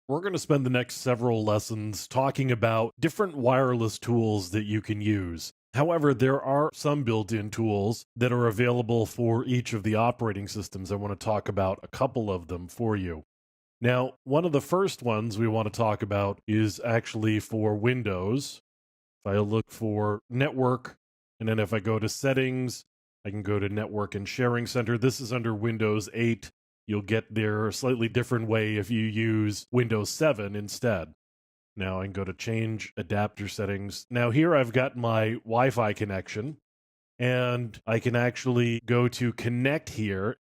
We're going to spend the next several lessons talking about different wireless tools that you can use. However, there are some built in tools that are available for each of the operating systems. I want to talk about a couple of them for you. Now, one of the first ones we want to talk about is actually for Windows. If I look for network, and then if I go to settings, I can go to network and sharing center. This is under Windows 8. You'll get there a slightly different way if you use Windows 7 instead. Now I can go to change adapter settings. Now here I've got my Wi-Fi connection, and I can actually go to connect here.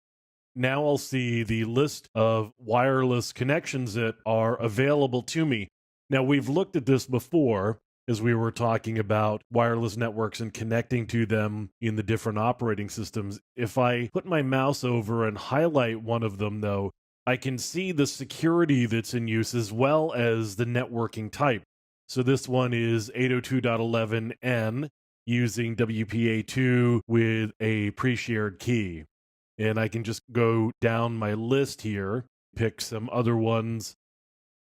Now I'll see the list of wireless connections that are available to me. Now we've looked at this before as we were talking about wireless networks and connecting to them in the different operating systems. If I put my mouse over and highlight one of them, though, I can see the security that's in use as well as the networking type. So this one is 802.11n using WPA2 with a pre-shared key. And I can just go down my list here, pick some other ones.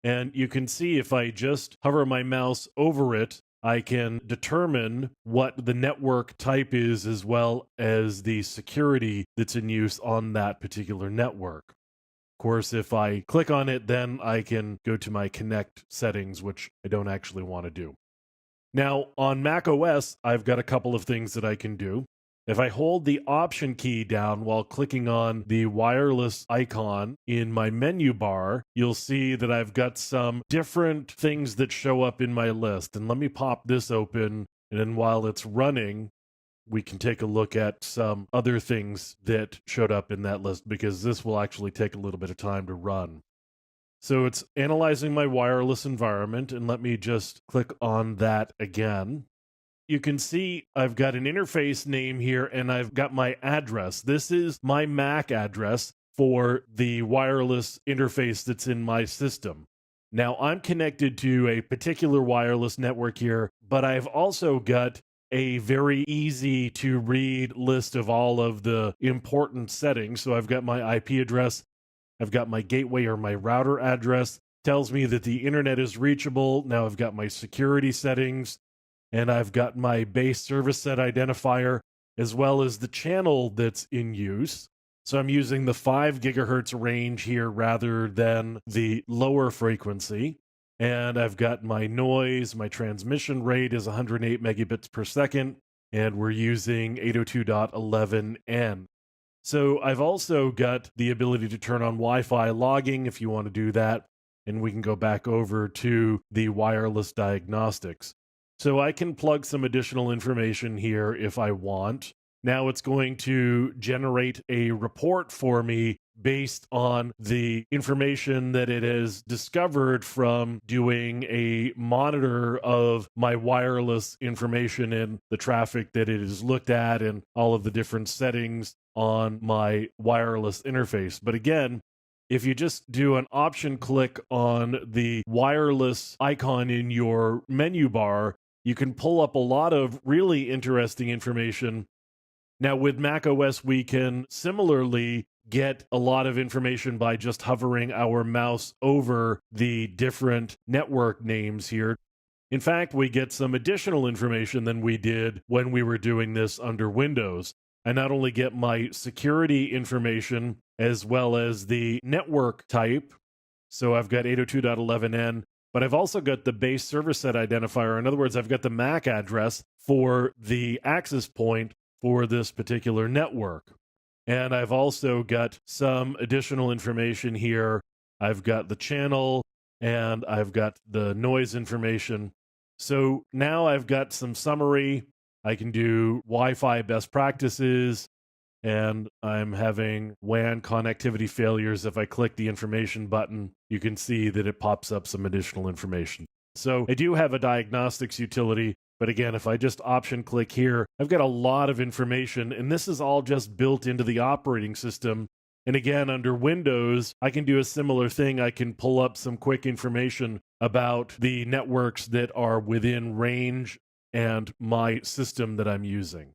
And you can see if I just hover my mouse over it, I can determine what the network type is as well as the security that's in use on that particular network. Of course, if I click on it, then I can go to my connect settings, which I don't actually want to do. Now, on Mac OS, I've got a couple of things that I can do. If I hold the Option key down while clicking on the wireless icon in my menu bar, you'll see that I've got some different things that show up in my list. And let me pop this open, and then while it's running, we can take a look at some other things that showed up in that list, because this will actually take a little bit of time to run. So it's analyzing my wireless environment, and let me just click on that again. You can see I've got an interface name here, and I've got my address. This is my MAC address for the wireless interface that's in my system. Now, I'm connected to a particular wireless network here, but I've also got a very easy to read list of all of the important settings. So I've got my IP address, I've got my gateway or my router address, tells me that the internet is reachable. Now I've got my security settings, and I've got my base service set identifier, as well as the channel that's in use. So I'm using the 5 gigahertz range here rather than the lower frequency. And I've got my noise, my transmission rate is 108 megabits per second, and we're using 802.11n. So I've also got the ability to turn on Wi-Fi logging if you want to do that, and we can go back over to the wireless diagnostics. So I can plug some additional information here if I want. Now it's going to generate a report for me based on the information that it has discovered from doing a monitor of my wireless information and the traffic that it has looked at and all of the different settings on my wireless interface. But again, if you just do an option click on the wireless icon in your menu bar, you can pull up a lot of really interesting information. Now, with macOS, we can similarly get a lot of information by just hovering our mouse over the different network names here. In fact, we get some additional information than we did when we were doing this under Windows. I not only get my security information as well as the network type. So I've got 802.11n, but I've also got the base service set identifier. In other words, I've got the MAC address for the access point for this particular network. And I've also got some additional information here. I've got the channel and I've got the noise information. So now I've got some summary. I can do Wi-Fi best practices, and I'm having WAN connectivity failures. If I click the information button, you can see that it pops up some additional information. So I do have a diagnostics utility, but again, if I just option click here, I've got a lot of information, and this is all just built into the operating system. And again, under Windows, I can do a similar thing. I can pull up some quick information about the networks that are within range and my system that I'm using.